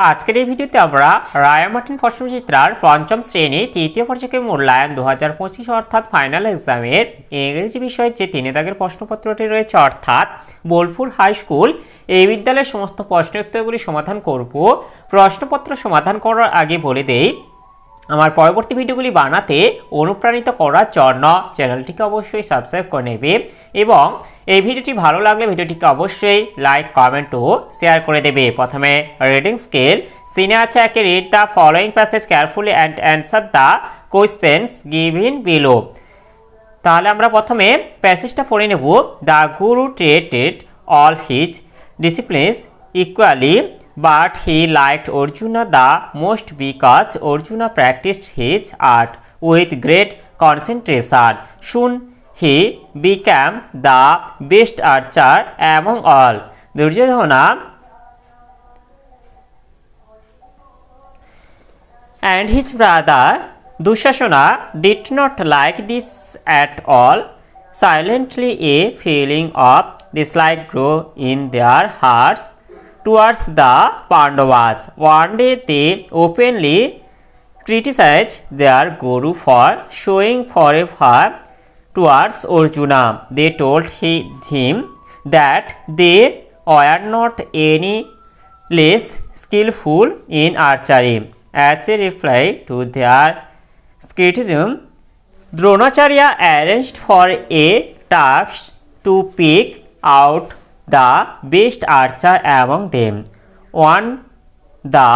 আজকের এই ভিডিওতে আমরা রায়া মার্টিন প্রশ্নচিত্রার পঞ্চম শ্রেণী তৃতীয় পর্যায়ের মূল্যায়ন 2025 অর্থাৎ ফাইনাল এক্সামের ইংরেজি বিষয়ে যে 3 দাগের প্রশ্নপত্রটি রয়েছে অর্থাৎ বোলপুর হাই স্কুল এই বিদ্যালয়ের সমস্ত প্রশ্ন উত্তরগুলি সমাধান করব। প্রশ্নপত্র সমাধান করার আগে বলে দেই, আমার পরবর্তী ভিডিওগুলি বানাতে অনুপ্রাণিত করার জন্য চ্যানেলটিকে অবশ্যই সাবস্ক্রাইব করে নেবে এবং এই ভিডিওটি ভালো লাগলে ভিডিওটিকে অবশ্যই লাইক কমেন্ট ও শেয়ার করে দেবে। প্রথমে রিডিং স্কেল সিনে আছে একে read the following passage carefully and answer the questions given below. তাহলে আমরা প্রথমে প্যাসেজটা পড়ে নেব। The Guru treated all his disciplines equally but he liked Arjuna the most because Arjuna practiced his art with great concentration. Soon he became the best archer among all. Duryodhana and his brother Dushasana did not like this at all. Silently a feeling of dislike grew in their hearts towards the Pandavas. One day they openly criticized their guru for showing favor towards Arjuna. They told him that they were not any less skillful in archery. As a reply to their criticism, Dronacharya arranged for a task to pick out the best archer among them. On the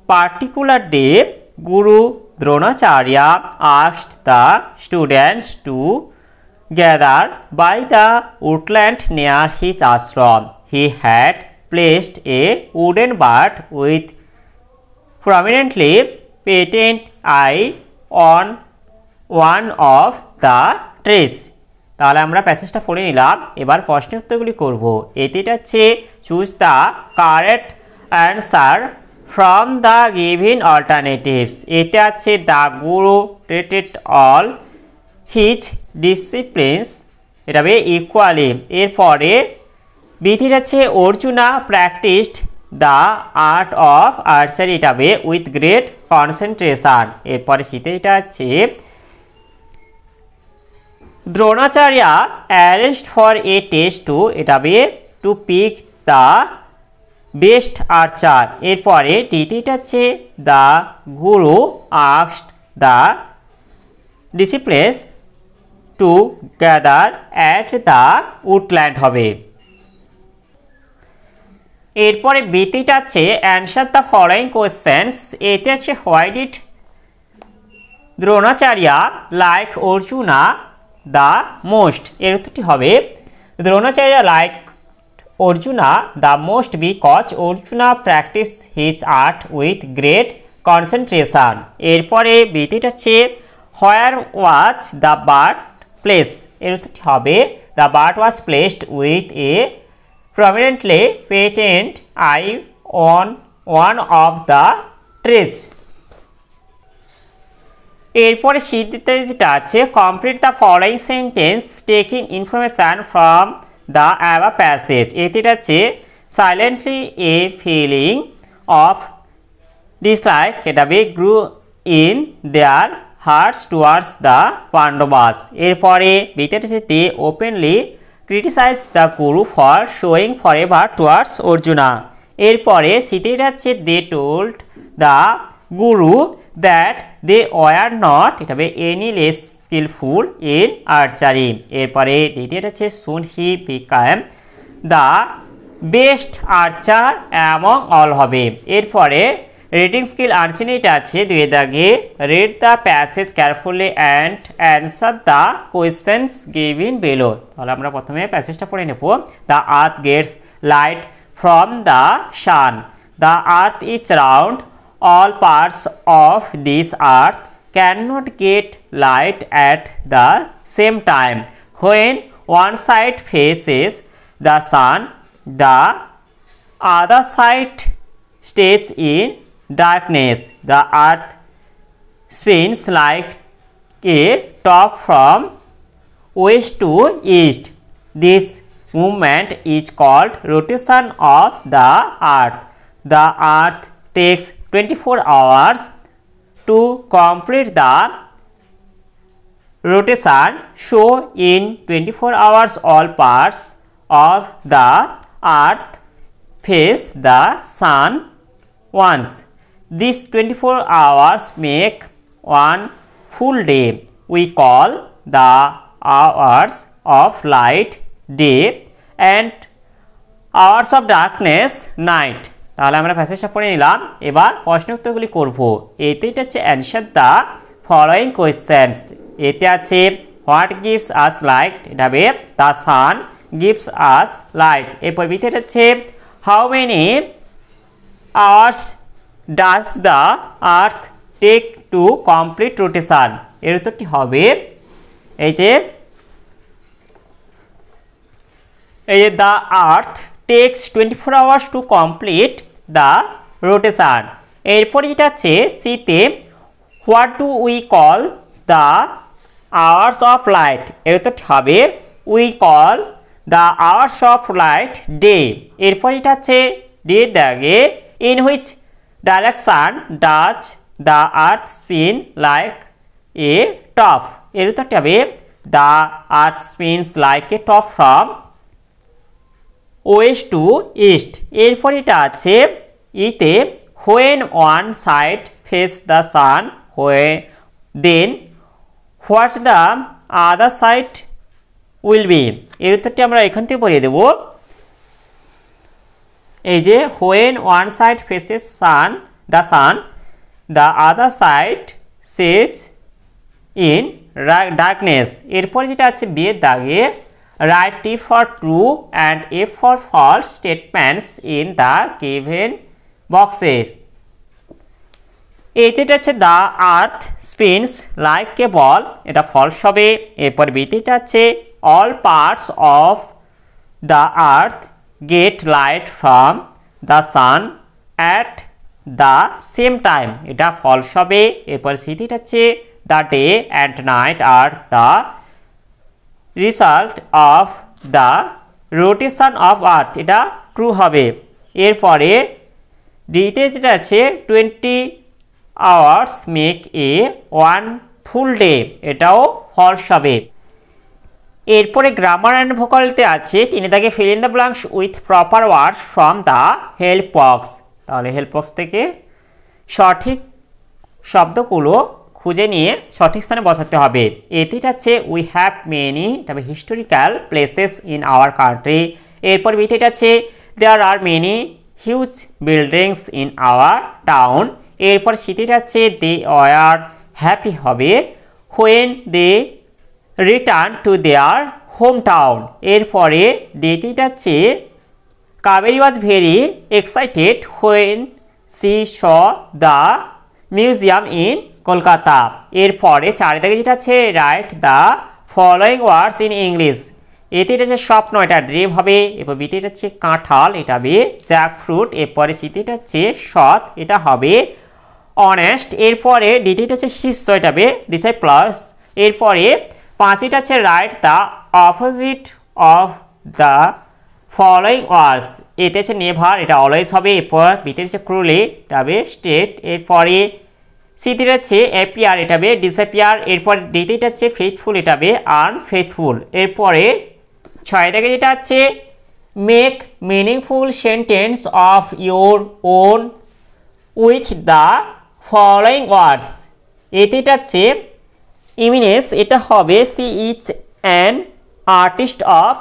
particular day, Guru Dronacharya asked the students to gather by the woodland near his ashram. He had placed a wooden bird with prominently painted eye on one of the trees. তাহলে আমরা প্যাসেজটা পড়ে নিলাম। এবার প্রশ্নের উত্তরগুলি করব। এটিটা হচ্ছে choose the correct answer from the given alternatives. এটা আছে the Guru treated all his disciplines, এটা হবে ইকুয়ালি। এরপরে বিধিটা আছে Arjuna practised the art of archery, এটা হবে উইথ গ্রেট কনসেন্ট্রেশন। এরপরে শীতে এটা আছে Dronacharya arranged for a test to pick the best archer. এরপরে দ্বিতীয়টা আছে the guru asked the disciples to gather at the woodland হবে। এরপরে বিতিটা আছে answer the following questions। এতে আছে why did Dronacharya like Arjuna the most? এর উত্তরটি হবে Dronacharya like Arjuna the most because Arjuna practice his art with great concentration. এরপরে বিটিটা হচ্ছে where was the bird place, এর উত্তরটি হবে the bird was placed with a prominently patent eye on one of the trees. এরপরে শীতে যেটা আছে complete the following sentence taking information from the above passage. এটিটা আছে silently a feeling of dislike, এটা হবে grew in their hearts towards the পান্ডবাস। এরপরে বিতেটা আছে দে openly criticise the Guru for showing forever towards Arjuna. এরপরে শীতেটা আছে দে told the Guru that they were not, এটা হবে any less skillful in archery। এরপরে দ্বিতীয়টা আছে soon he became the best archer among all হবে। এরপরে রিডিং স্কিল আনসিনিটা আছে দুই দাগে read the passage carefully and answer the questions given below। তাহলে আমরা প্রথমে প্যাসেজটা পড়ে নেব। the earth gets light from the sun, the earth is round, all parts of this earth cannot get light at the same time. When one side faces the sun, the other side stays in darkness. The earth spins like a top from west to east. This movement is called rotation of the earth. The earth takes 24 hours to complete the rotation. So in 24 hours all parts of the earth face the sun once. These 24 hours make one full day. We call the hours of light day and hours of darkness night. তাহলে আমরা প্যাসেজটা পড়ে নিলাম। এবার প্রশ্ন উত্তরগুলি করব। এতে এটা হচ্ছে অ্যানসার দ্য ফলোয়িং কোয়েশ্চেন্স। এতে আছে হোয়াট গিভস আস লাইট, এটা হবে the sun gives us light. এরপর বিতে এটা হচ্ছে how many hours does the earth take to complete rotation. এর উত্তরটি হবে এই যে the earth takes 24 hours to complete the rotation. এরপর এটা আছে সিতে what do we call the hours of light. এর উত্তরটি হবে we call the hours of light day. এরপর এটা আছে ডে দাগে in which direction does the earth spin like a top. এর উত্তরটি হবে the earth spins like a top from west to east. এরপর এটা আছে ইতে when one side face the sun then what the other side will be. এর উত্তরটি আমরা এখান থেকে পড়িয়ে দেব। এই যে when one side faces the sun the other side সেজ ইন ডার্কনেস। এরপর যেটা আছে বিয়ের দাগে write T for true and F for false statements in the given boxes. এতে আছে the earth spins like a ball, এটা ফলস হবে। এরপর বিতে আছে all parts of the earth get light from the sun at the same time, এটা false হবে। এরপর সিতে আছে the day and night are the result of the rotation of earth, এটা ট্রু হবে। এরপরে ডিতে যেটা আছে 20 hours make a one full day, এটাও ফলস হবে। এরপরে গ্রামার অ্যান্ড ভোকালতে আছে তিনি তাকে fill in the blanks with proper words from the help box. তাহলে হেল্প বক্স থেকে সঠিক শব্দগুলো খুঁজে নিয়ে সঠিক স্থানে বসাতে হবে। এতে আছে উই হ্যাভ মেনি, তবে historical places in our country. এরপর বিতে আছে there are many huge buildings in our town. এরপর সিতে আছে দে আর হ্যাপি হবে when they return to their home town. এরপরে ডিতে আছে Kaveri was very excited when she saw the museum in Kolkata. এরপরে চারিদিকে যেটা আছে write the following words in English. এতে এটা আছে স্বপ্ন, এটা ড্রিম হবে। এরপর বিতে এটা আছে কাঁঠাল, এটা হবে জ্যাক ফ্রুট। এরপরে সিতে এটা আছে সৎ, এটা হবে অনেস্ট। এরপরে ডিতে এটা আছে শিষ্য, এটা হবে ডিসাইপ্লাস। এরপরে পাঁচটা আছে write the opposite of the following words. এতে আছে নেভার, এটা অলওয়েজ হবে। এরপর বিতে আছে ক্রুলি, এটা হবে স্টেট। এরপরে সিতে আছে অ্যাপিয়ার, এটা হবে ডিসঅ্যাপিয়ার। এরপর ডিতে আছে ফেথফুল, এটা হবে আনফেথফুল। এরপরে ছয় থেকে যেটা আছে make meaningful sentence of your own with the following words. এতে আছে ইমিনেন্স, এটা হবে she is an artist of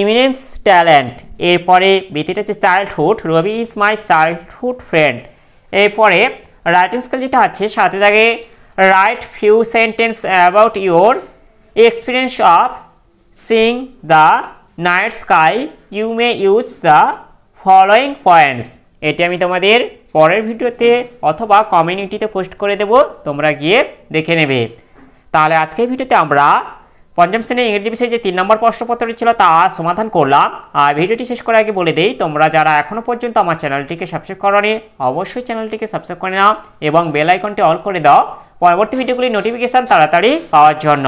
eminence talent. এরপরে বিতে আছে childhood, Rabi is my childhood friend. এরপরে রাইটিং স্কিল যেটা আছে সাথে থাকে write few sentence about your experience of seeing the night sky, you may use the following points. এটি আমি তোমাদের পরের ভিডিওতে অথবা কমিউনিটিতে পোস্ট করে দেব, তোমরা গিয়ে দেখে নেবে। তাহলে আজকের ভিডিওতে আমরা পঞ্চম শ্রেণীর ইংরেজি বিষয়ে যে 3 নম্বর প্রশ্নপত্রটি ছিল তা সমাধান করলাম। আর ভিডিওটি শেষ করার আগে বলে দেই, তোমরা যারা এখনও পর্যন্ত আমার চ্যানেলটিকে সাবস্ক্রাইব করোনি অবশ্যই চ্যানেলটিকে সাবস্ক্রাইব করে নাও এবং বেল আইকনটি অল করে দাও পরবর্তী ভিডিওগুলির নোটিফিকেশান তাড়াতাড়ি পাওয়ার জন্য।